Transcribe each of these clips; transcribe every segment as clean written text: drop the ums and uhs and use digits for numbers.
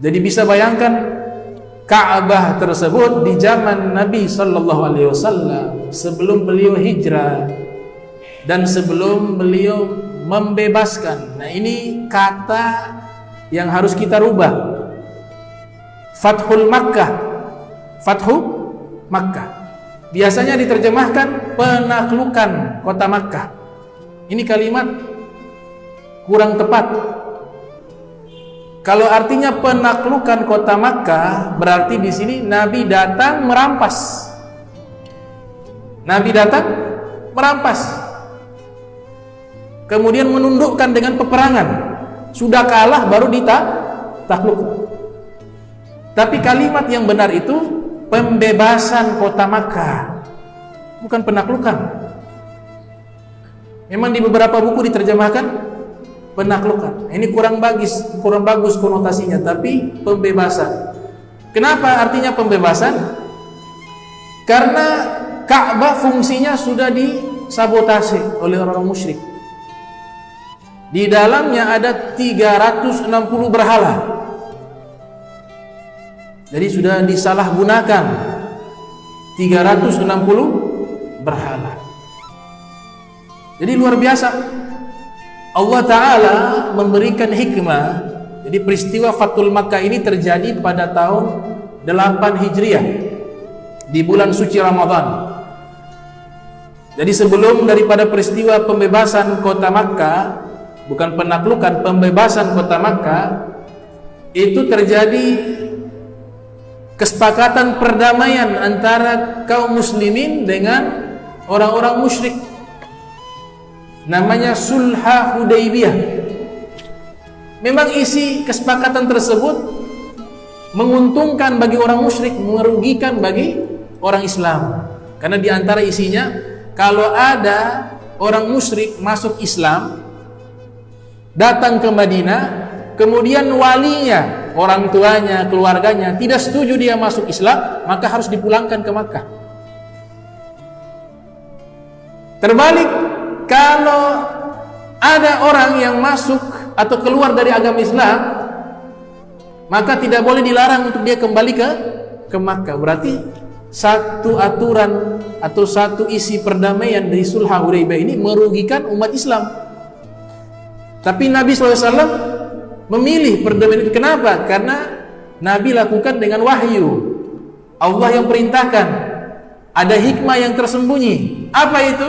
Jadi bisa bayangkan Ka'bah tersebut di zaman Nabi Sallallahu Alaihi Wasallam, sebelum beliau hijrah dan sebelum beliau membebaskan. Nah, ini kata yang harus kita rubah. Fathul Makkah, Fathu Makkah. Biasanya diterjemahkan penaklukan kota Makkah. Ini kalimat kurang tepat. Kalau artinya penaklukan kota Makkah, berarti di sini Nabi datang merampas. Nabi datang merampas. Kemudian menundukkan dengan peperangan. Sudah kalah baru ditaklukkan. Tapi kalimat yang benar itu pembebasan kota Makkah, bukan penaklukan. Memang di beberapa buku diterjemahkan penaklukan. Ini kurang bagus konotasinya, tapi pembebasan. Kenapa artinya pembebasan? Karena Ka'bah fungsinya sudah disabotase oleh orang musyrik. Di dalamnya ada 360 berhala. Jadi sudah disalahgunakan 360 berhala. Jadi luar biasa. Allah Ta'ala memberikan hikmah. Jadi peristiwa Fathul Makkah ini terjadi pada tahun 8 Hijriah di bulan suci Ramadan. Jadi sebelum daripada peristiwa pembebasan kota Makkah, bukan penaklukan, pembebasan kota Makkah, itu terjadi kesepakatan perdamaian antara kaum muslimin dengan orang-orang musyrik. Namanya Sulha Hudaybiyah. Memang isi kesepakatan tersebut menguntungkan bagi orang musyrik, merugikan bagi orang Islam. Karena di antara isinya, kalau ada orang musyrik masuk Islam, datang ke Madinah, kemudian walinya, orang tuanya, keluarganya tidak setuju dia masuk Islam, maka harus dipulangkan ke Makkah. Terbalik, kalau ada orang yang masuk atau keluar dari agama Islam, maka tidak boleh dilarang untuk dia kembali ke Makkah. Berarti satu aturan atau satu isi perdamaian dari Sulh Hudaybiyah ini merugikan umat Islam. Tapi Nabi SAW memilih perdamaian itu. Kenapa? Karena Nabi lakukan dengan wahyu. Allah yang perintahkan. Ada hikmah yang tersembunyi. Apa itu?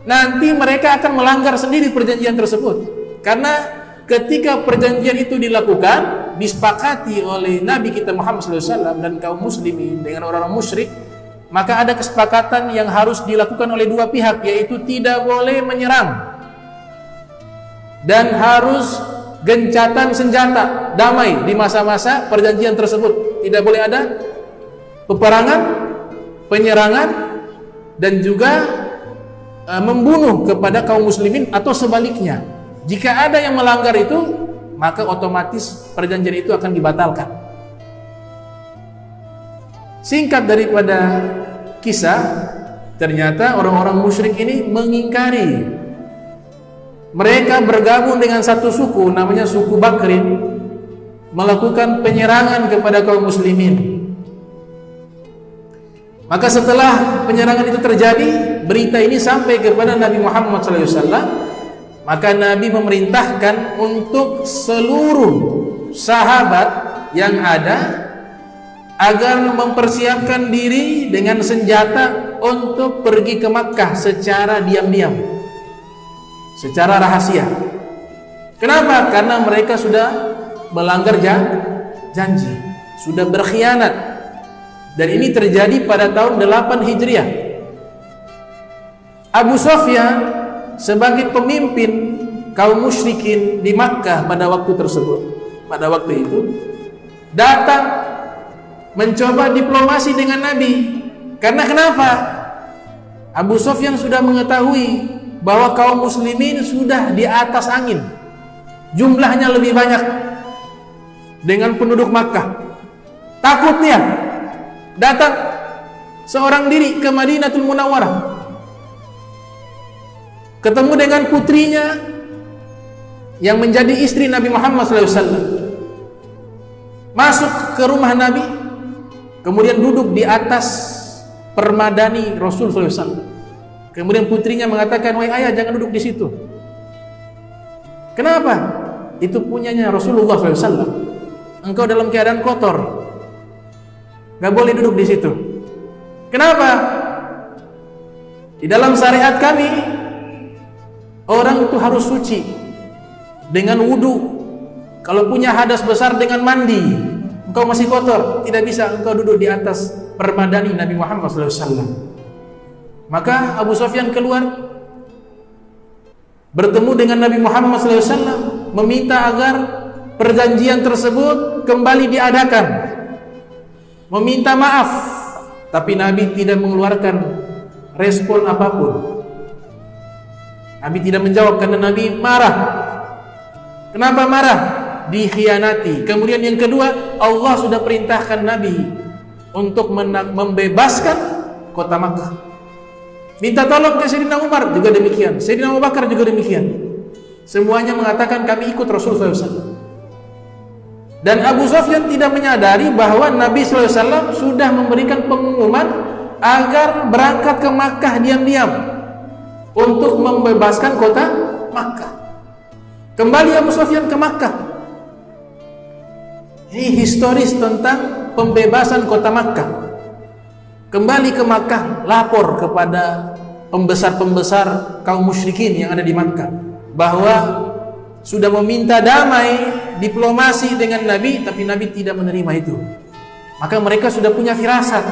Nanti mereka akan melanggar sendiri perjanjian tersebut. Karena ketika perjanjian itu dilakukan, disepakati oleh Nabi kita Muhammad SAW dan kaum muslimin dengan orang-orang musyrik, maka ada kesepakatan yang harus dilakukan oleh dua pihak, yaitu tidak boleh menyerang dan harus gencatan senjata, damai di masa-masa perjanjian tersebut. Tidak boleh ada peperangan, penyerangan, dan juga membunuh kepada kaum muslimin atau sebaliknya. Jika ada yang melanggar itu, maka otomatis perjanjian itu akan dibatalkan. Singkat daripada kisah, ternyata orang-orang musyrik ini mengingkari. Mereka bergabung dengan satu suku, namanya suku Bakrin, melakukan penyerangan kepada kaum muslimin. Maka setelah penyerangan itu terjadi, berita ini sampai kepada Nabi Muhammad SAW. Maka Nabi memerintahkan untuk seluruh sahabat yang ada agar mempersiapkan diri dengan senjata untuk pergi ke Makkah secara diam-diam, secara rahasia. Kenapa? Karena mereka sudah melanggar janji, sudah berkhianat. Dan ini terjadi pada tahun 8 Hijriah. Abu Sufyan sebagai pemimpin kaum musyrikin di Makkah pada waktu tersebut, pada waktu itu, datang mencoba diplomasi dengan Nabi. Karena kenapa? Abu Sufyan sudah mengetahui bahwa kaum muslimin sudah di atas angin, jumlahnya lebih banyak dengan penduduk Makkah. Takutnya datang seorang diri ke Madinatul Munawwarah, ketemu dengan putrinya yang menjadi istri Nabi Muhammad SAW, masuk ke rumah Nabi, kemudian duduk di atas permadani Rasul SAW. Kemudian putrinya mengatakan, "Wahai ayah, jangan duduk di situ." Kenapa? Itu punyanya Rasulullah SAW. Engkau dalam keadaan kotor, nggak boleh duduk di situ. Kenapa? Di dalam syariat kami, orang itu harus suci dengan wudu. Kalau punya hadas besar dengan mandi. Engkau masih kotor, tidak bisa engkau duduk di atas permadani Nabi Muhammad SAW. Maka Abu Sufyan keluar, bertemu dengan Nabi Muhammad SAW, meminta agar perjanjian tersebut kembali diadakan, meminta maaf. Tapi Nabi tidak mengeluarkan respon apapun. Nabi tidak menjawab karena Nabi marah. Kenapa marah? Dikhianati. Kemudian yang kedua, Allah sudah perintahkan Nabi untuk membebaskan kota Makkah. Minta tolong ke Sayyidina Umar, juga demikian. Sayyidina Abu Bakar juga demikian. Semuanya mengatakan kami ikut Rasulullah SAW. Dan Abu Sufyan tidak menyadari bahwa Nabi SAW sudah memberikan pengumuman agar berangkat ke Makkah diam-diam untuk membebaskan kota Makkah. Kembali Abu Sufyan ke Makkah. Ini historis tentang pembebasan kota Makkah. Kembali ke Makkah, lapor kepada pembesar-pembesar kaum musyrikin yang ada di Makkah bahwa sudah meminta damai, diplomasi dengan Nabi, tapi Nabi tidak menerima itu. Maka mereka sudah punya firasat,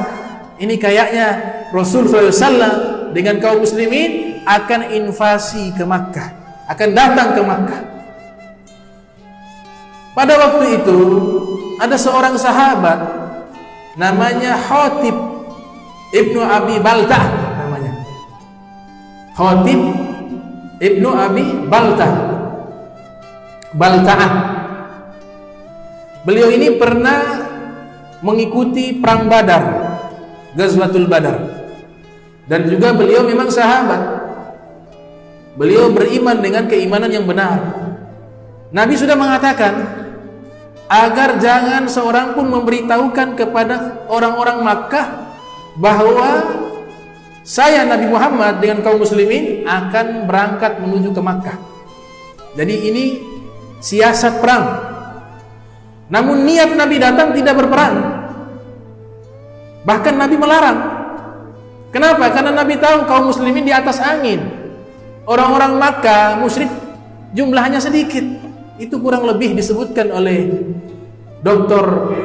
ini kayaknya Rasul SAW dengan kaum muslimin akan invasi ke Makkah, akan datang ke Makkah. Pada waktu itu ada seorang sahabat namanya Hatib Ibnu Abi Baltah namanya. Hatib Ibnu Abi Baltah. Beliau ini pernah mengikuti perang Badar, Ghazwatul Badar. Dan juga beliau memang sahabat. Beliau beriman dengan keimanan yang benar. Nabi sudah mengatakan agar jangan seorang pun memberitahukan kepada orang-orang Makkah bahwa saya Nabi Muhammad dengan kaum muslimin akan berangkat menuju ke Makkah. Jadi ini siasat perang. Namun niat Nabi datang tidak berperang. Bahkan Nabi melarang. Kenapa? Karena Nabi tahu kaum muslimin di atas angin. Orang-orang Makkah musyrik jumlahnya sedikit. Itu kurang lebih disebutkan oleh Dr.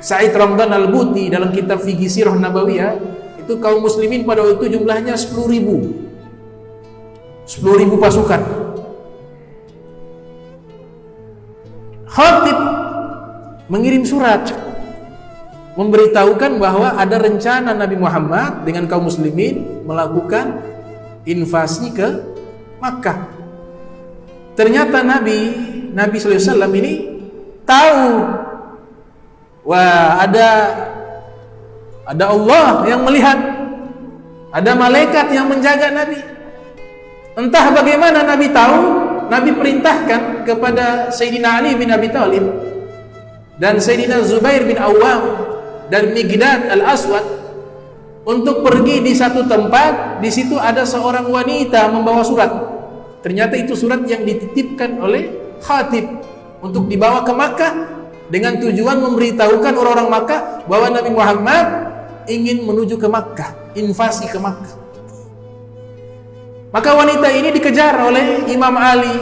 Said Ramdan Al-Buti dalam kitab Fiqh Sirah Nabawiyah. Itu kaum muslimin pada waktu itu jumlahnya 10.000 pasukan. Khatib mengirim surat memberitahukan bahwa ada rencana Nabi Muhammad dengan kaum muslimin melakukan invasi ke Makkah. Ternyata Nabi SAW ini tahu, wah ada Allah yang melihat, ada malaikat yang menjaga Nabi. Entah bagaimana Nabi tahu, Nabi perintahkan kepada Sayyidina Ali bin Abi Thalib dan Sayyidina Zubair bin Awwam dan Miqdad al-Aswad untuk pergi di satu tempat. Di situ ada seorang wanita membawa surat. Ternyata itu surat yang dititipkan oleh Khatib untuk dibawa ke Makkah dengan tujuan memberitahukan orang-orang Makkah bahwa Nabi Muhammad ingin menuju ke Makkah, invasi ke Makkah. Maka wanita ini dikejar oleh Imam Ali,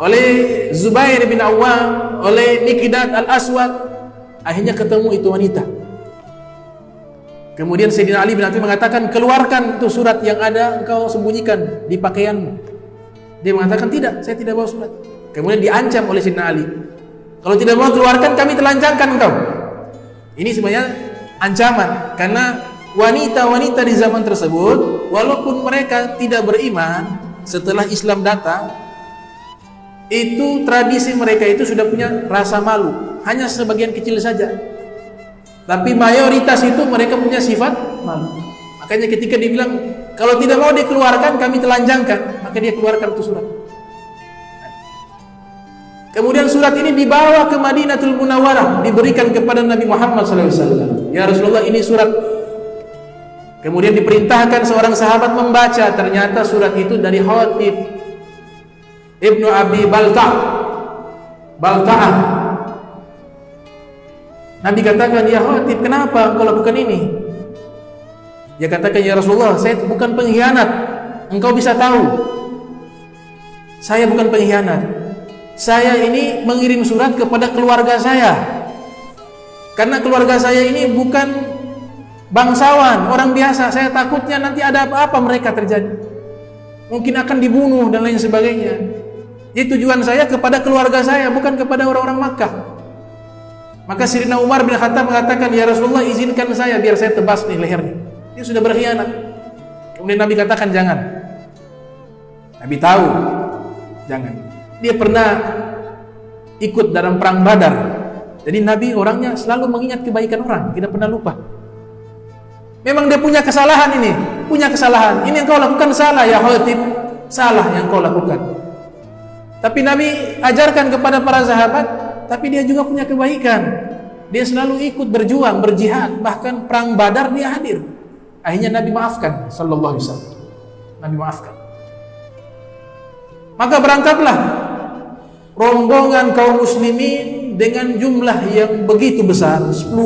oleh Zubair bin Awwam, oleh Miqdad al-Aswad. Akhirnya ketemu itu wanita. Kemudian Sayyidina Ali bin Abi Thalib mengatakan, keluarkan itu surat yang ada engkau sembunyikan di pakaianmu. Dia mengatakan, tidak, saya tidak bawa surat. Kemudian diancam oleh Sayyidina Ali, kalau tidak mau keluarkan kami telanjangkan engkau. Ini sebenarnya ancaman, karena wanita-wanita di zaman tersebut, walaupun mereka tidak beriman, setelah Islam datang, itu tradisi mereka itu sudah punya rasa malu, hanya sebagian kecil saja. Tapi mayoritas itu mereka punya sifat malu. Makanya ketika dibilang kalau tidak mau dikeluarkan, kami telanjangkan, maka dia keluarkan itu surat. Kemudian surat ini dibawa ke Madinatul Munawwarah, diberikan kepada Nabi Muhammad SAW. Ya Rasulullah, ini surat. Kemudian diperintahkan seorang sahabat membaca. Ternyata surat itu dari Hatib Ibnu Abi Balta'ah. Nabi katakan, ya Hatib, kenapa engkau lakukan ini? Dia katakan, ya Rasulullah, saya bukan pengkhianat. Engkau bisa tahu saya bukan pengkhianat. Saya ini mengirim surat kepada keluarga saya, karena keluarga saya ini bukan bangsawan, orang biasa. Saya takutnya nanti ada apa-apa mereka terjadi, mungkin akan dibunuh dan lain sebagainya. Jadi tujuan saya kepada keluarga saya, bukan kepada orang-orang Makkah. Maka Sayyidina Umar bin Khattab mengatakan, ya Rasulullah, izinkan saya biar saya tebas nih lehernya. Dia sudah berkhianat. Kemudian Nabi katakan, jangan. Nabi tahu, jangan. Dia pernah ikut dalam perang Badar. Jadi Nabi orangnya selalu mengingat kebaikan orang, tidak pernah lupa. Memang dia punya kesalahan ini, punya kesalahan. Ini yang kau lakukan salah ya Hatib, salah yang kau lakukan. Tapi Nabi ajarkan kepada para sahabat, tapi dia juga punya kebaikan. Dia selalu ikut berjuang, berjihad, bahkan perang Badar dia hadir. Akhirnya Nabi maafkan, sallallahu alaihi wasallam. Nabi maafkan. Maka berangkatlah rombongan kaum muslimin dengan jumlah yang begitu besar, 10.000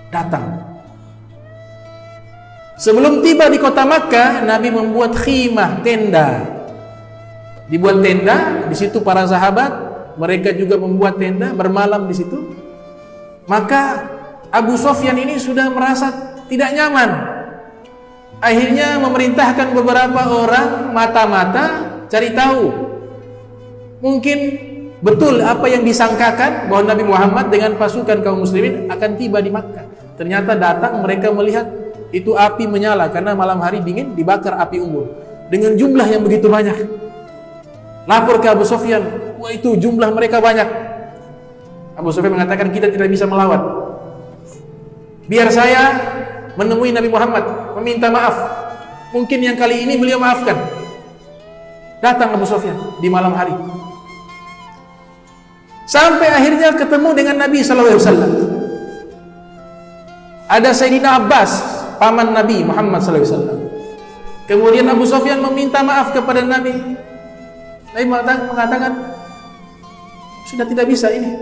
datang. Sebelum tiba di kota Makkah, Nabi membuat khimah, tenda. Dibuat tenda, di situ para sahabat, mereka juga membuat tenda, bermalam di situ. Maka Abu Sufyan ini sudah merasa tidak nyaman. Akhirnya memerintahkan beberapa orang mata-mata cari tahu, mungkin betul apa yang disangkakan bahwa Nabi Muhammad dengan pasukan kaum muslimin akan tiba di Makkah. Ternyata datang, mereka melihat itu api menyala, karena malam hari dingin dibakar api unggun dengan jumlah yang begitu banyak. Lapor ke Abu Sufyan, wah itu jumlah mereka banyak. Abu Sufyan mengatakan, kita tidak bisa melawan. Biar saya menemui Nabi Muhammad, meminta maaf. Mungkin yang kali ini beliau maafkan. Datang Abu Sufyan di malam hari. Sampai akhirnya ketemu dengan Nabi SAW. Ada Sayyidina Abbas, paman Nabi Muhammad SAW. Kemudian Abu Sufyan meminta maaf kepada Nabi. Nabi mengatakan, sudah tidak bisa ini.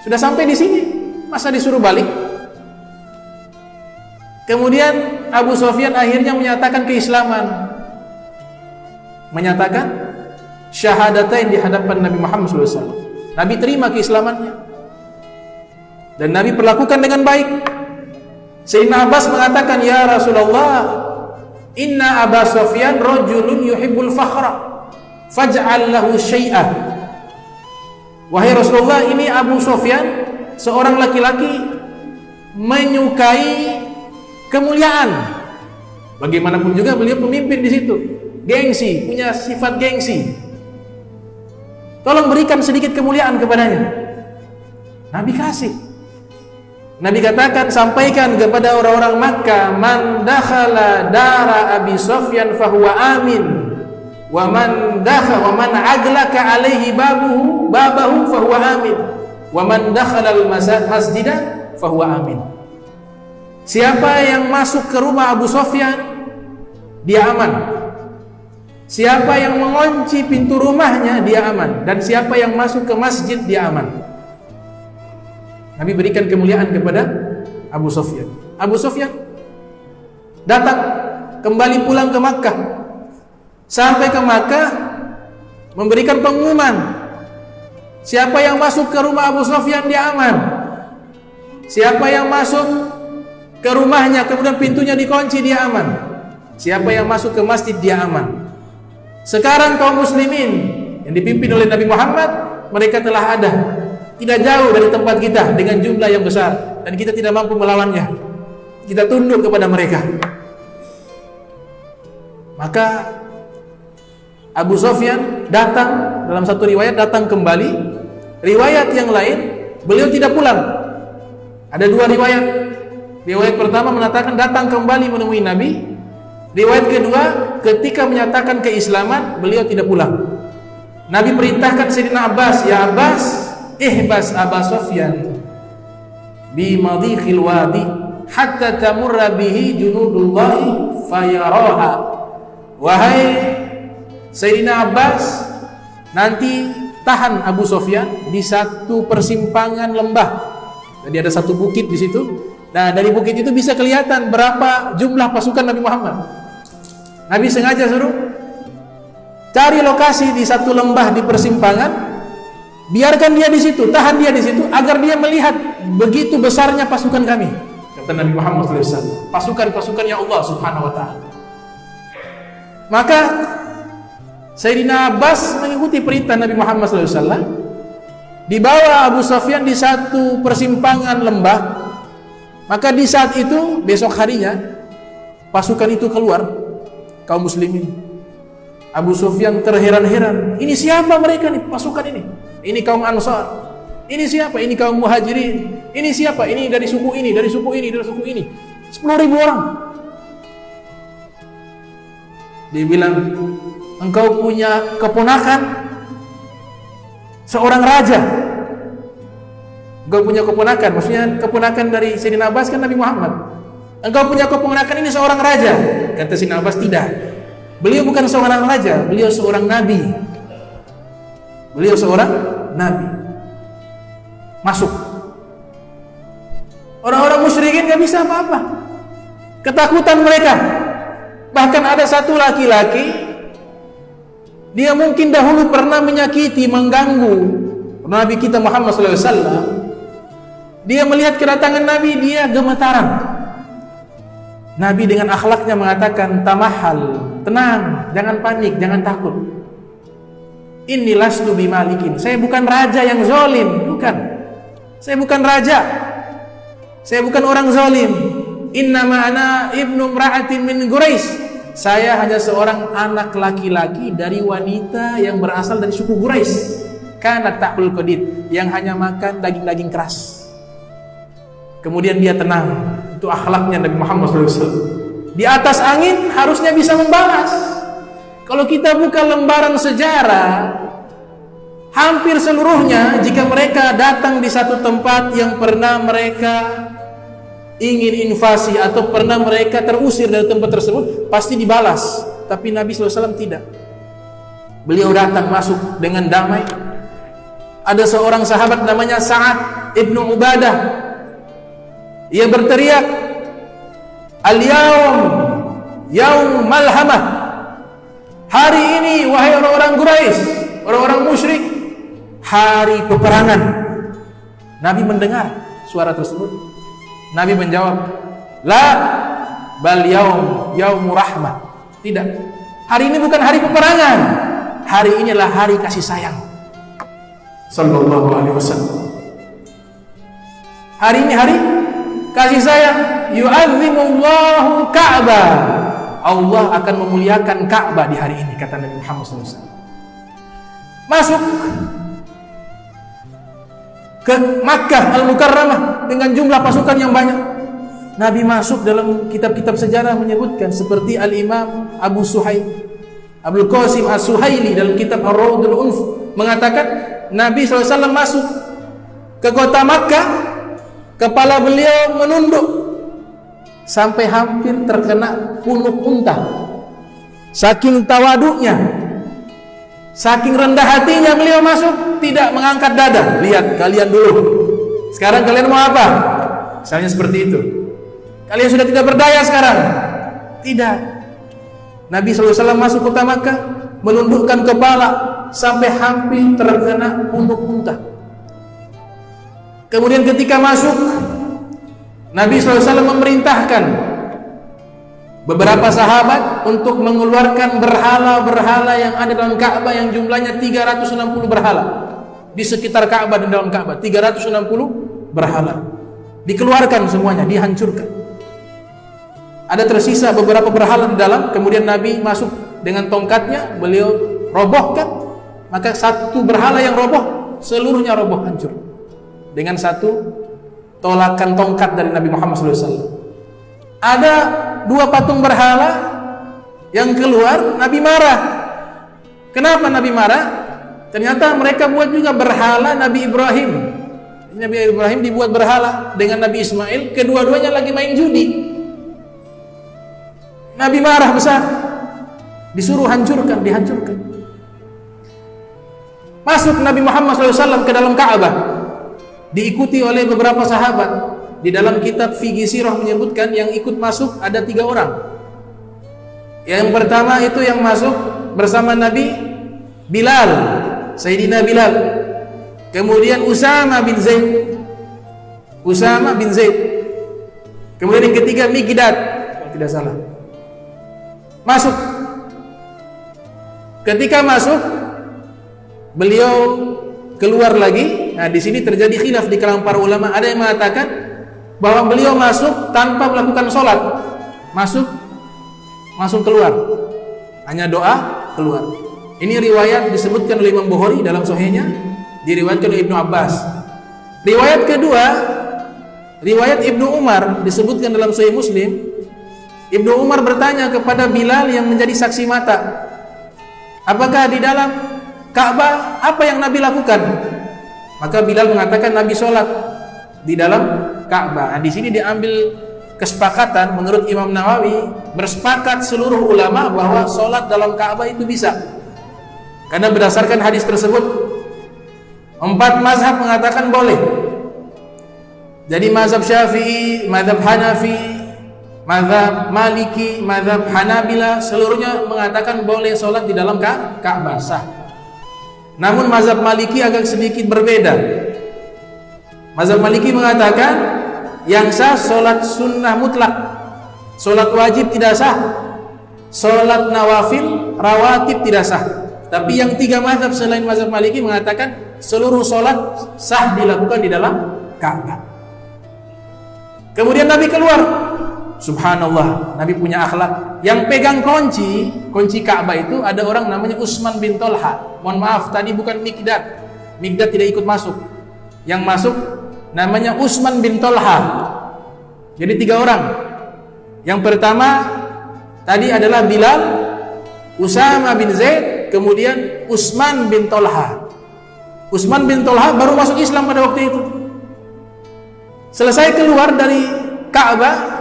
Sudah sampai di sini, masa disuruh balik? Kemudian Abu Sufyan akhirnya menyatakan keislaman, menyatakan syahadatain di hadapan Nabi Muhammad SAW. Nabi terima keislamannya dan Nabi perlakukan dengan baik. Sayyidina Abbas mengatakan, ya Rasulullah, inna Abu Sufyan rajulun yuhibbul fakhra faj'al lahu syai'ah. Wahai Rasulullah, ini Abu Sufyan seorang laki-laki menyukai kemuliaan. Bagaimanapun juga beliau pemimpin di situ, gengsi, punya sifat gengsi. Tolong berikan sedikit kemuliaan kepadanya. Nabi kasih. Nabi katakan, sampaikan kepada orang-orang Makkah, man dakhala dara Abi Sufyan fahuwa amin, wa man aglaka alaihi babahu fahuwa amin, wa man dakhala al-masjida fahuwa amin. Siapa yang masuk ke rumah Abu Sufyan, dia aman. Siapa yang mengunci pintu rumahnya, dia aman. Dan siapa yang masuk ke masjid, dia aman. Nabi berikan kemuliaan kepada Abu Sufyan. Abu Sufyan datang, kembali pulang ke Makkah. Sampai ke Makkah, memberikan pengumuman, siapa yang masuk ke rumah Abu Sufyan, dia aman. Siapa yang masuk ke rumahnya kemudian pintunya dikunci, dia aman. Siapa yang masuk ke masjid, dia aman. Sekarang kaum muslimin yang dipimpin oleh Nabi Muhammad, mereka telah ada tidak jauh dari tempat kita dengan jumlah yang besar, dan kita tidak mampu melawannya. kita tunduk kepada mereka. Maka Abu Sufyan datang, dalam satu riwayat datang kembali, riwayat yang lain beliau tidak pulang. Ada dua riwayat. Riwayat pertama mengatakan datang kembali menemui Nabi. Riwayat kedua, ketika menyatakan keislaman, beliau tidak pulang. Nabi perintahkan Sayyidina Abbas, ya Abbas, ihbas Aba Sufyan bi madhiqil wadi hatta tamurra bihi junudullahi fayaraha. Wahai Sayyidina Abbas, nanti tahan Abu Sufyan di satu persimpangan lembah. Jadi ada satu bukit di situ. Nah, dari bukit itu bisa kelihatan berapa jumlah pasukan Nabi Muhammad. Nabi sengaja suruh cari lokasi di satu lembah di persimpangan, biarkan dia di situ, tahan dia di situ agar dia melihat begitu besarnya pasukan kami. Kata Nabi Muhammad SAW, pasukan-pasukannya Allah Subhanahu wa taala. Maka Sayyidina Abbas mengikuti perintah Nabi Muhammad SAW, dibawa Abu Sufyan di satu persimpangan lembah. Maka di saat itu, besok harinya, pasukan itu keluar, kaum muslimin. Abu Sufyan terheran-heran, ini siapa mereka nih, pasukan ini? Ini kaum Ansar. Ini siapa? Ini kaum Muhajirin. Ini siapa? Ini dari suku ini, dari suku ini, dari suku ini. 10.000 orang. Dia bilang, engkau punya keponakan seorang raja. Engkau punya keponakan, maksudnya keponakan dari Sayyidina Abbas kan Nabi Muhammad. Engkau punya keponakan ini seorang raja. Kata Sayyidina Abbas, tidak. Beliau bukan seorang raja, beliau seorang nabi. Beliau seorang nabi. Masuk. Orang-orang musyrikin gak bisa apa-apa. Ketakutan mereka. Bahkan ada satu laki-laki, dia mungkin dahulu pernah menyakiti, mengganggu Nabi kita Muhammad SAW. Dia melihat kedatangan Nabi, dia gemetaran. Nabi dengan akhlaknya mengatakan, tamahal, tenang, jangan panik, jangan takut. Inni lastu bimalikin, saya bukan raja yang zalim, bukan. Saya bukan raja, saya bukan orang zalim. Innama ana ibnu imra'atin min Quraisy. Saya hanya seorang anak laki-laki dari wanita yang berasal dari suku Quraisy. Kana ta'ul qadid, yang hanya makan daging-daging keras. Kemudian dia tenang. Itu akhlaknya Nabi Muhammad SAW. Di atas angin harusnya bisa membalas. Kalau kita buka lembaran sejarah, hampir seluruhnya jika mereka datang di satu tempat yang pernah mereka ingin invasi atau pernah mereka terusir dari tempat tersebut, pasti dibalas. Tapi Nabi SAW tidak. Beliau datang masuk dengan damai. Ada seorang sahabat namanya Sa'ad ibnu Ubadah. Ia berteriak, al-yaum yaum malhamah. Hari ini wahai orang-orang Quraisy, orang-orang musyrik, hari peperangan. Nabi mendengar suara tersebut. Nabi menjawab, la bal yaum rahmah. Tidak. Hari ini bukan hari peperangan. Hari ini adalah hari kasih sayang. Sallallahu alaihi wasallam. Hari ini hari kasih sayang. Yu'azzimullahu Ka'bah. Allah akan memuliakan Ka'bah di hari ini, kata Nabi Muhammad SAW. Masuk ke Makkah Al-Mukarramah dengan jumlah pasukan yang banyak. Nabi masuk, dalam kitab-kitab sejarah menyebutkan, seperti Al-Imam Abu Suhail Abdul Qasim As-Suhaili dalam kitab Ar-Rawdul Unf mengatakan, Nabi SAW masuk ke kota Makkah, kepala beliau menunduk sampai hampir terkena punuk unta. Saking tawaduknya, saking rendah hatinya beliau masuk, tidak mengangkat dada. Lihat kalian dulu, sekarang kalian mau apa? Misalnya seperti itu. Kalian sudah tidak berdaya sekarang. Tidak. Nabi SAW masuk kota Makkah, menundukkan kepala sampai hampir terkena punuk unta. Kemudian ketika masuk, Nabi SAW memerintahkan beberapa sahabat untuk mengeluarkan berhala-berhala yang ada dalam Ka'bah yang jumlahnya 360 berhala. Di sekitar Ka'bah dan dalam Ka'bah 360 berhala. Dikeluarkan semuanya, dihancurkan. ada tersisa beberapa berhala di dalam, kemudian Nabi masuk dengan tongkatnya, beliau robohkan, maka satu berhala yang roboh, seluruhnya roboh hancur dengan satu tolakan tongkat dari Nabi Muhammad SAW. Ada dua patung berhala yang keluar, Nabi marah. Kenapa Nabi marah? Ternyata mereka buat juga berhala Nabi Ibrahim. Nabi Ibrahim dibuat berhala dengan Nabi Ismail, kedua-duanya lagi main judi. Nabi marah besar, disuruh hancurkan, dihancurkan. Masuk Nabi Muhammad SAW ke dalam Ka'bah, diikuti oleh beberapa sahabat. Di dalam kitab Fiqh Sirah menyebutkan yang ikut masuk ada 3 orang. Yang pertama itu yang masuk bersama Nabi Bilal, Sayyidina Bilal. Kemudian Usama bin Zaid. Kemudian yang ketiga Miqdad, kalau tidak salah. Masuk. Ketika masuk, beliau keluar lagi. Nah, di sini terjadi khilaf di kalangan para ulama. Ada yang mengatakan bahwa beliau masuk tanpa melakukan sholat, masuk keluar, hanya doa keluar. Ini riwayat disebutkan oleh Imam Bukhari dalam Sahihnya, diriwayatkan oleh Ibnu Abbas. Riwayat kedua, riwayat Ibnu Umar disebutkan dalam Sahih Muslim. Ibnu Umar bertanya kepada Bilal yang menjadi saksi mata, apakah di dalam Ka'bah apa yang Nabi lakukan? Maka Bilal mengatakan Nabi sholat di dalam Ka'bah. Nah, di sini diambil kesepakatan menurut Imam Nawawi, bersepakat seluruh ulama bahwa sholat dalam Ka'bah itu bisa. Karena berdasarkan hadis tersebut, 4 mazhab mengatakan boleh. Jadi mazhab Syafi'i, mazhab Hanafi, mazhab Maliki, mazhab Hanabila, seluruhnya mengatakan boleh sholat di dalam Ka'bah, sah. Namun mazhab Maliki agak sedikit berbeda. Mazhab Maliki mengatakan yang sah sholat sunnah mutlak, sholat wajib tidak sah, sholat nawafil, rawatib tidak sah. Tapi yang 3 mazhab selain mazhab Maliki mengatakan seluruh sholat sah dilakukan di dalam Ka'bah. Kemudian Nabi keluar. Subhanallah, Nabi punya akhlak. Yang pegang kunci Ka'bah itu ada orang namanya Utsman bin Tolha. Mohon maaf, tadi bukan Miqdad. Miqdad tidak ikut masuk. Yang masuk namanya Utsman bin Tolha. Jadi 3 orang. Yang pertama tadi adalah Bilal, Usama bin Zaid, kemudian Utsman bin Tolha. Utsman bin Tolha baru masuk Islam pada waktu itu. Selesai keluar dari Ka'bah,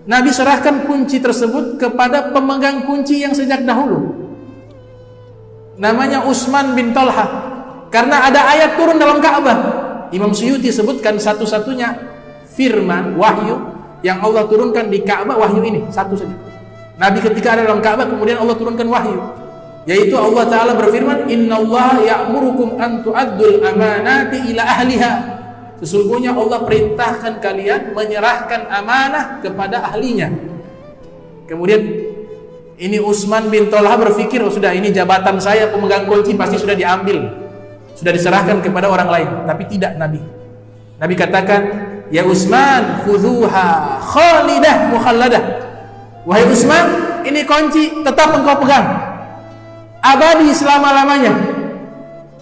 Nabi serahkan kunci tersebut kepada pemegang kunci yang sejak dahulu, namanya Utsman bin Tolha. Karena ada ayat turun dalam Ka'bah. Imam Suyuti sebutkan satu-satunya firman wahyu yang Allah turunkan di Ka'bah, wahyu ini satu saja. Nabi ketika ada dalam Ka'bah kemudian Allah turunkan wahyu, yaitu Allah Ta'ala berfirman, innallaha ya'murukum an tu'addul amanati ila ahliha. Sesungguhnya Allah perintahkan kalian menyerahkan amanah kepada ahlinya. Kemudian ini Utsman bin Tolha berpikir, oh sudah, ini jabatan saya pemegang kunci pasti sudah diambil, sudah diserahkan kepada orang lain. Tapi tidak, Nabi katakan, ya Utsman, khudhuha khalidah mukhalladah. Wahai Utsman, ini kunci tetap engkau pegang, abadi selama-lamanya.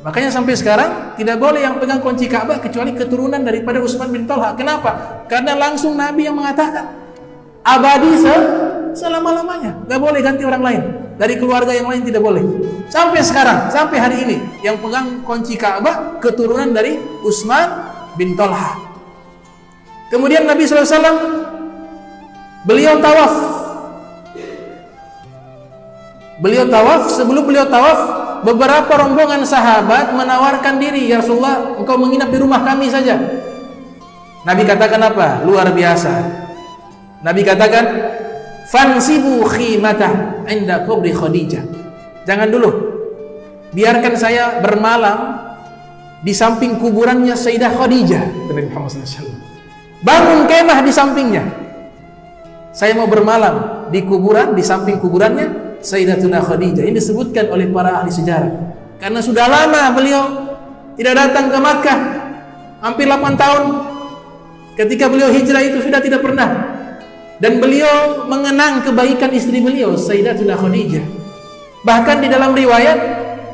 Makanya sampai sekarang tidak boleh yang pegang kunci Ka'bah kecuali keturunan daripada Utsman bin Tolha. Kenapa? Karena langsung Nabi yang mengatakan abadi selama-lamanya, nggak boleh ganti orang lain, dari keluarga yang lain tidak boleh. Sampai sekarang, sampai hari ini, yang pegang kunci Ka'bah keturunan dari Utsman bin Tolha. Kemudian Nabi SAW beliau tawaf. Sebelum beliau tawaf, beberapa rombongan sahabat menawarkan diri, ya Rasulullah, engkau menginap di rumah kami saja. Nabi katakan apa? Luar biasa. Nabi katakan, fansibu khimatah inda kubri Khadijah. Jangan dulu, biarkan saya bermalam di samping kuburannya Sayyidah Khadijah. Nabi Muhammad SAW bangun kemah di sampingnya. Saya mau bermalam di kuburan, di samping kuburannya Sayyidatuna Khadijah. Ini disebutkan oleh para ahli sejarah karena sudah lama beliau tidak datang ke Makkah, hampir 8 tahun. Ketika beliau hijrah itu sudah tidak pernah dan beliau mengenang kebaikan istri beliau Sayyidatuna Khadijah. Bahkan di dalam riwayat,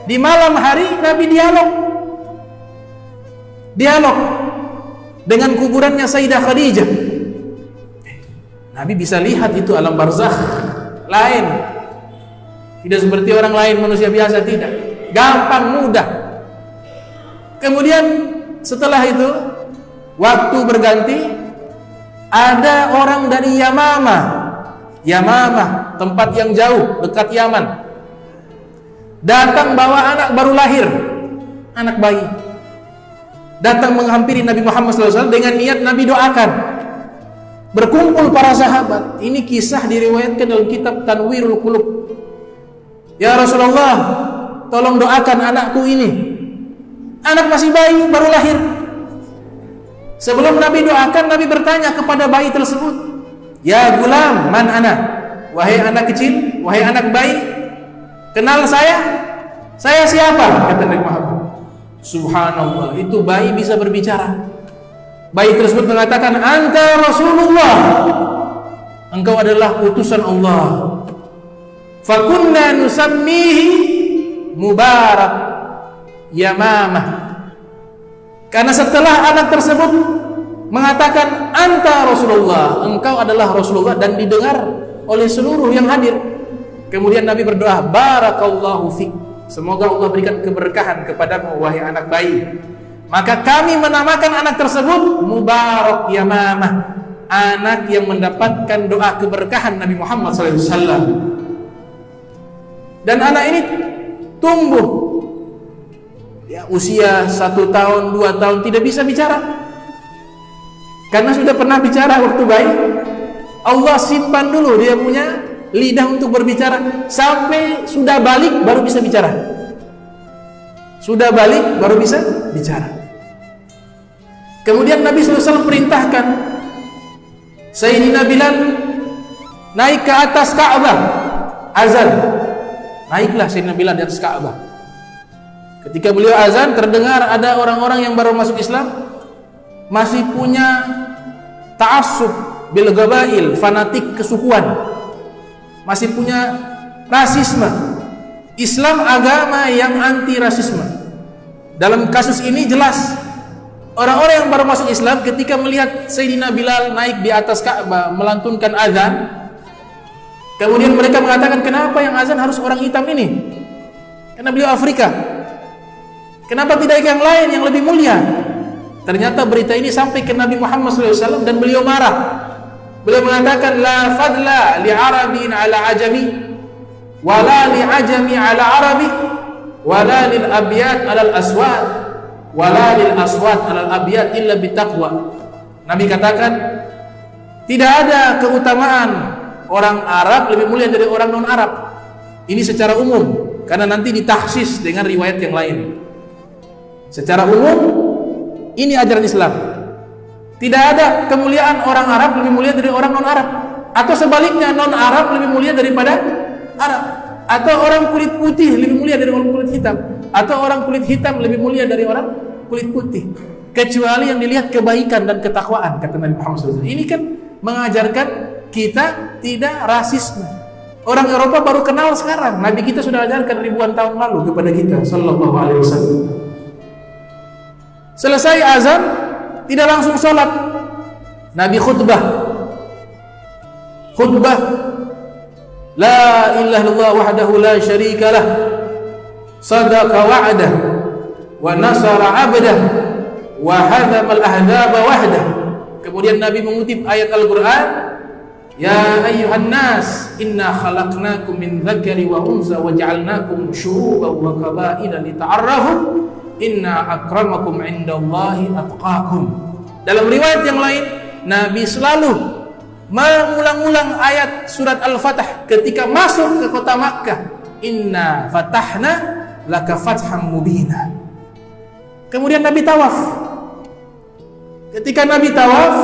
di malam hari Nabi dialog dengan kuburannya Sayyidah Khadijah. Nabi bisa lihat itu alam barzakh lain, tidak seperti orang lain, manusia biasa, tidak, gampang, mudah. Kemudian setelah itu waktu berganti, ada orang dari Yamamah, tempat yang jauh dekat Yaman, datang bawa anak baru lahir, anak bayi, datang menghampiri Nabi Muhammad SAW dengan niat Nabi doakan. Berkumpul para sahabat. Ini kisah diriwayatkan dalam kitab Tanwirul Qulub. Ya Rasulullah, tolong doakan anakku ini. Anak masih bayi, baru lahir. Sebelum Nabi doakan, Nabi bertanya kepada bayi tersebut, ya gulam, man ana? Wahai anak kecil, wahai anak bayi, kenal saya? Saya siapa? Kata Nabi Muhammad. Subhanallah, itu bayi bisa berbicara. Bayi tersebut mengatakan, anta Rasulullah, engkau adalah utusan Allah. Fakunna nusammihi Mubarak Yamamah. Karena setelah anak tersebut mengatakan anta Rasulullah, engkau adalah Rasulullah, dan didengar oleh seluruh yang hadir, kemudian Nabi berdoa, barakallahu fik, semoga Allah berikan keberkahan kepadamu wahai anak bayi. Maka kami menamakan anak tersebut Mubarak Yamamah, anak yang mendapatkan doa keberkahan Nabi Muhammad SAW. Dan anak ini tumbuh, ya, usia 1 tahun, 2 tahun, tidak bisa bicara. Karena sudah pernah bicara waktu bayi, Allah simpan dulu dia punya lidah untuk berbicara, sampai sudah balik baru bisa bicara. Sudah balik baru bisa bicara. Kemudian Nabi SAW perintahkan Sayyidina Bilal naik ke atas Ka'bah, azan. Naiklah Sayyidina Bilal di atas Ka'bah. Ketika beliau azan, terdengar ada orang-orang yang baru masuk Islam, masih punya ta'assub bil gabail, fanatik kesukuan, masih punya rasisme. Islam agama yang anti rasisme. Dalam kasus ini jelas orang-orang yang baru masuk Islam ketika melihat Sayyidina Bilal naik di atas Ka'bah melantunkan azan, kemudian mereka mengatakan, kenapa yang azan harus orang hitam ini? Karena beliau Afrika. Kenapa tidak yang lain yang lebih mulia? Ternyata berita ini sampai ke Nabi Muhammad SAW dan beliau marah. Beliau mengatakan, la fadla li arabin ala ajami, wala li ajami ala arabi, wala lil abyad ala al aswad, wala lil aswad alal abyad illa bitaqwa. Nabi katakan, tidak ada keutamaan orang Arab lebih mulia dari orang non Arab. Ini secara umum, karena nanti ditahsis dengan riwayat yang lain. Secara umum ini ajaran Islam. Tidak ada kemuliaan orang Arab lebih mulia dari orang non Arab, atau sebaliknya non Arab lebih mulia daripada Arab, atau orang kulit putih lebih mulia dari orang kulit hitam, atau orang kulit hitam lebih mulia dari orang kulit putih, kecuali yang dilihat kebaikan dan ketakwaan, kata Nabi Muhammad SAW. Ini kan mengajarkan kita tidak rasisme. Orang Eropa baru kenal sekarang, Nabi kita sudah ajarkan ribuan tahun lalu kepada kita sallallahu alaihi wasallam. Selesai azan, tidak langsung sholat, Nabi khutbah, la ilaha illallah wahdahu la syarika lah, sadaqa wa'dah, wa nasara abdah, wa hadhamal ahzaba wahdah. Kemudian Nabi mengutip ayat Al-Quran, ya ayyuhan nas inna khalaqnakum min dzakari wa unsa wa ja'alnakum syu'uban wa qabaila lita'arrafu inna akramakum indallahi atqakum. Dalam riwayat yang lain, Nabi selalu mengulang-ulang ayat surat Al-Fatah ketika masuk ke kota Makkah, inna fatahna laka fatham mubina. Kemudian Nabi tawaf. Ketika Nabi tawaf,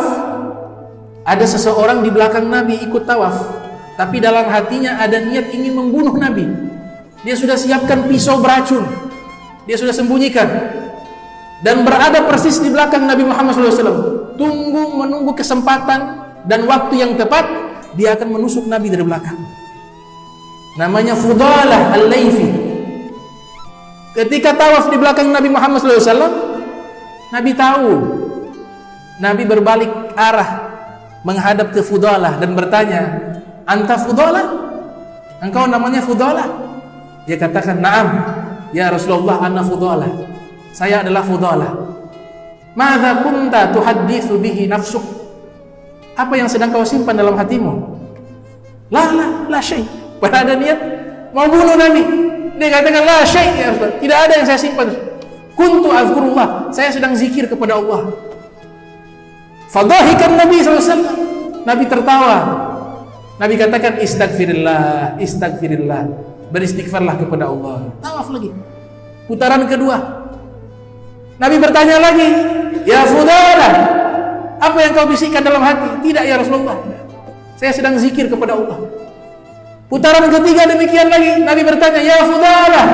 ada seseorang di belakang Nabi ikut tawaf, tapi dalam hatinya ada niat ingin membunuh Nabi. Dia sudah siapkan pisau beracun, dia sudah sembunyikan, dan berada persis di belakang Nabi Muhammad SAW, menunggu kesempatan dan waktu yang tepat dia akan menusuk Nabi dari belakang. Namanya Fudalah Al-Laythi. Ketika tawaf di belakang Nabi Muhammad SAW, Nabi tahu. Nabi berbalik arah menghadap ke Fudalah dan bertanya, "Anta Fudalah? Engkau namanya Fudalah?" Dia katakan, "Na'am, ya Rasulullah, ana Fudalah. Saya adalah Fudalah." "Madza kunta tuhadditsu bihi nafsuk?" Apa yang sedang kau simpan dalam hatimu? La syai. Pada ada niat mau bunuh Nabi. Dia katakan, "La syai ya Rasulullah. Tidak ada yang saya simpan. Kuntu azkurullah. Saya sedang zikir kepada Allah." Fadahikan Nabi SAW. Nabi tertawa. Nabi katakan, "Istaghfirillah, istaghfirillah." Beristighfarlah kepada Allah. Tawaf lagi. Putaran kedua. Nabi bertanya lagi, "Ya Fudalah, apa yang kau bisikkan dalam hati?" "Tidak ya Rasulullah, saya sedang zikir kepada Allah." Putaran ketiga demikian lagi. Nabi bertanya, "Ya Fudalah,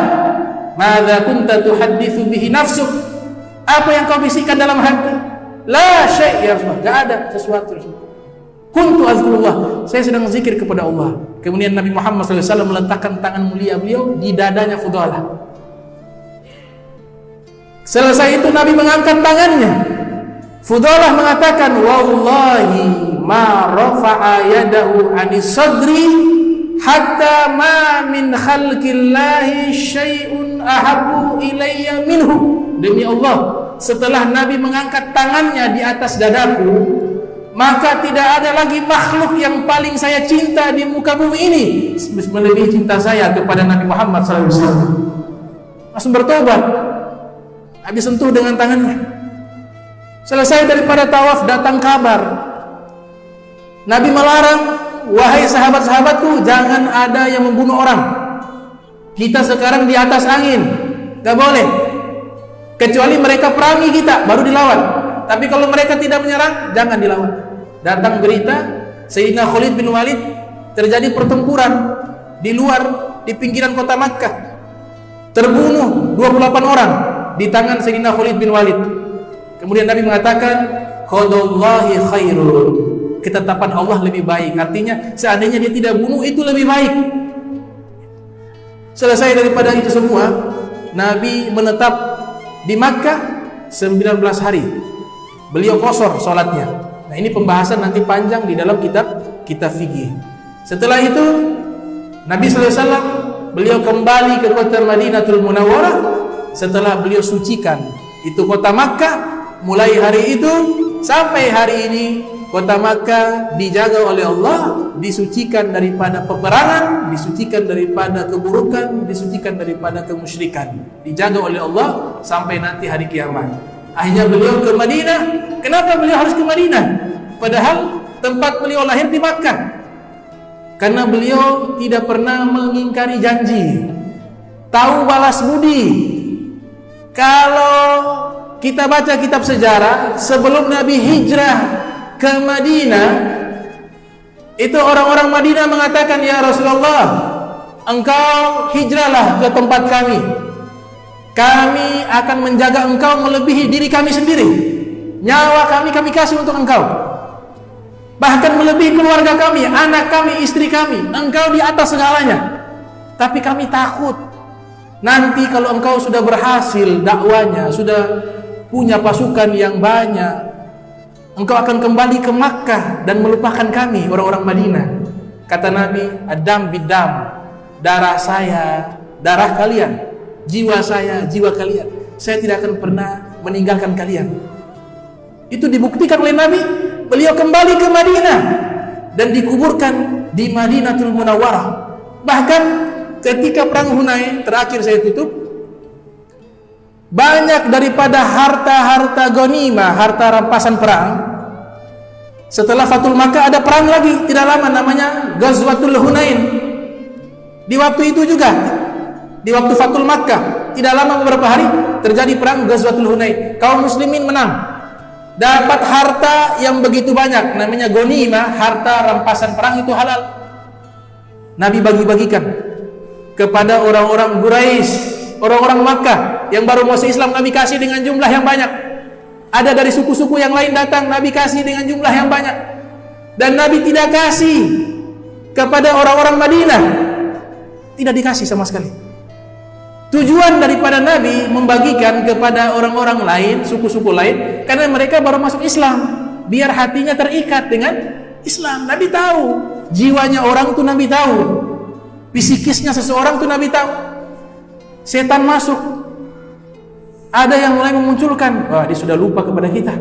madza kunta tuhadditsu bihi nafsuk?" Apa yang kau bisikkan dalam hati? "La syai' ya Rasulullah." Enggak ada sesuatu. "Kuntu azkurullah." Saya sedang zikir kepada Allah. Kemudian Nabi Muhammad SAW meletakkan tangan mulia beliau di dadanya Fudalah. Selesai itu Nabi mengangkat tangannya. Fudalah mengatakan, "Wallahi ma rafa'a yadahu 'anis sadri hatta ma min khalqillahi syai'un ahabbu ilayya minhu." Demi Allah, setelah Nabi mengangkat tangannya di atas dadaku, maka tidak ada lagi makhluk yang paling saya cinta di muka bumi ini melebihi cinta saya kepada Nabi Muhammad SAW. Langsung bertobat. Nabi sentuh dengan tangannya. Selesai daripada tawaf, datang kabar. Nabi melarang, "Wahai sahabat-sahabatku, jangan ada yang membunuh orang. Kita sekarang di atas angin, gak boleh. Kecuali mereka perangi kita, baru dilawan. Tapi kalau mereka tidak menyerang, jangan dilawan." Datang berita, Sayyidina Khalid bin Walid terjadi pertempuran di luar, di pinggiran kota Makkah. Terbunuh 28 orang di tangan Sayyidina Khalid bin Walid. Kemudian Nabi mengatakan, "Qadallahi khairun." Ketetapan Allah lebih baik. Artinya seandainya dia tidak bunuh, itu lebih baik. Selesai daripada itu semua, Nabi menetap di Makkah 19 hari. Beliau qashar salatnya. Nah, ini pembahasan nanti panjang di dalam kitab fikih. Setelah itu Nabi SAW beliau kembali ke kota Madinatul Munawwarah setelah beliau sucikan itu kota Makkah. Mulai hari itu sampai hari ini kota Makkah dijaga oleh Allah, disucikan daripada peperangan, disucikan daripada keburukan, disucikan daripada kemusyrikan, dijaga oleh Allah sampai nanti hari kiamat. Akhirnya beliau ke Madinah. Kenapa beliau harus ke Madinah? Padahal tempat beliau lahir di Makkah. Karena beliau tidak pernah mengingkari janji, tahu balas budi. Kalau kita baca kitab sejarah, sebelum Nabi hijrah ke Madinah, itu orang-orang Madinah mengatakan, "Ya Rasulullah, engkau hijrahlah ke tempat kami. Kami akan menjaga engkau melebihi diri kami sendiri. Nyawa kami kasih untuk engkau. Bahkan melebihi keluarga kami, anak kami, istri kami. Engkau di atas segalanya. Tapi kami takut nanti kalau engkau sudah berhasil dakwanya, sudah punya pasukan yang banyak, engkau akan kembali ke Makkah dan melupakan kami, orang-orang Madinah." Kata Nabi, "Adam bidam." Darah saya, darah kalian. Jiwa saya, jiwa kalian. Saya tidak akan pernah meninggalkan kalian. Itu dibuktikan oleh Nabi. Beliau kembali ke Madinah dan dikuburkan di Madinatul Munawwarah. Bahkan ketika perang Hunain, terakhir saya tutup, banyak daripada harta-harta ghanimah, harta rampasan perang. Setelah Fathul Makkah ada perang lagi, tidak lama, namanya Ghazwatul Hunain. Di waktu itu juga, di waktu Fathul Makkah, tidak lama beberapa hari terjadi perang Ghazwatul Hunain. Kaum muslimin menang, dapat harta yang begitu banyak, namanya ghanimah, harta rampasan perang itu halal. Nabi bagi-bagikan kepada orang-orang Quraisy, orang-orang Makkah yang baru masuk Islam. Nabi kasih dengan jumlah yang banyak. Ada dari suku-suku yang lain datang, Nabi kasih dengan jumlah yang banyak. Dan Nabi tidak kasih kepada orang-orang Madinah? Tidak dikasih sama sekali. Tujuan daripada Nabi membagikan kepada orang-orang lain, suku-suku lain, karena mereka baru masuk Islam, biar hatinya terikat dengan Islam. Nabi tahu jiwanya orang tuh, Nabi tahu psikisnya seseorang tuh, Nabi tahu. Setan masuk, ada yang mulai memunculkan, wah dia sudah lupa kepada kita.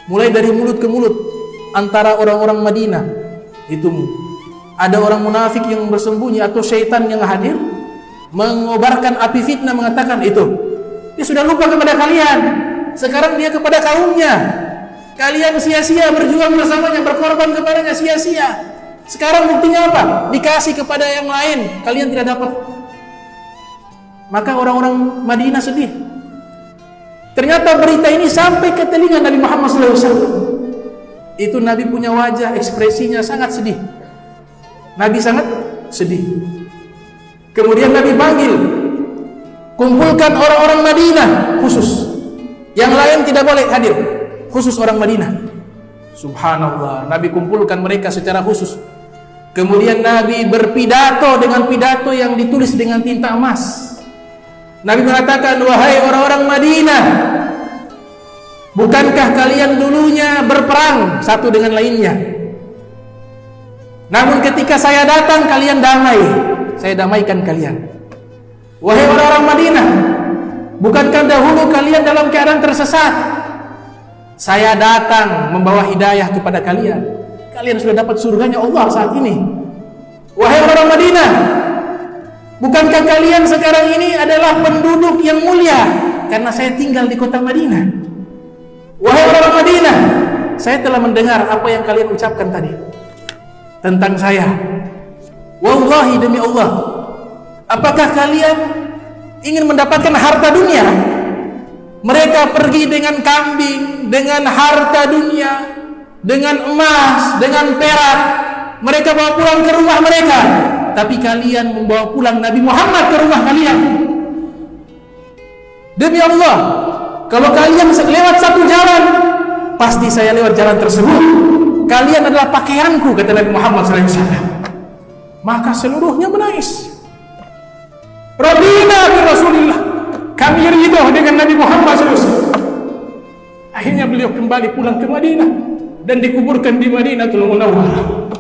Mulai dari mulut ke mulut antara orang-orang Madinah itu ada orang munafik yang bersembunyi atau syaitan yang hadir mengobarkan api fitnah, mengatakan itu dia sudah lupa kepada kalian, sekarang dia kepada kaumnya. Kalian sia-sia berjuang bersamanya, berkorban kepadanya sia-sia. Sekarang buktinya apa? Dikasih kepada yang lain, kalian tidak dapat. Maka orang-orang Madinah sedih. Ternyata berita ini sampai ke telinga Nabi Muhammad SAW. Itu Nabi punya wajah, ekspresinya sangat sedih. Nabi sangat sedih. Kemudian Nabi panggil, kumpulkan orang-orang Madinah khusus, yang lain tidak boleh hadir, khusus orang Madinah. Subhanallah, Nabi kumpulkan mereka secara khusus. Kemudian Nabi berpidato dengan pidato yang ditulis dengan tinta emas. Nabi mengatakan, wahai orang-orang Madinah, bukankah kalian dulunya berperang satu dengan lainnya? Namun ketika saya datang kalian damai, saya damaikan kalian. Wahai orang-orang Madinah, bukankah dahulu kalian dalam keadaan tersesat? Saya datang membawa hidayah kepada kalian. Kalian sudah dapat surganya Allah saat ini. Wahai orang Madinah, bukankah kalian sekarang ini adalah penduduk yang mulia karena saya tinggal di kota Madinah? Wahai orang Madinah, saya telah mendengar apa yang kalian ucapkan tadi tentang saya. Wallahi, demi Allah, apakah kalian ingin mendapatkan harta dunia? Mereka pergi dengan kambing, dengan harta dunia, dengan emas, dengan perak. Mereka bawa pulang ke rumah mereka. Tapi kalian membawa pulang Nabi Muhammad ke rumah kalian. Demi Allah, kalau kalian lewat satu jalan, pasti saya lewat jalan tersebut. Kalian adalah pakaianku, kata Nabi Muhammad SAW. Maka seluruhnya menangis. Radina bi Rasulillah, kami ridho dengan Nabi Muhammad SAW. Akhirnya beliau kembali pulang ke Madinah dan dikuburkan di Madinatul Munawwarah.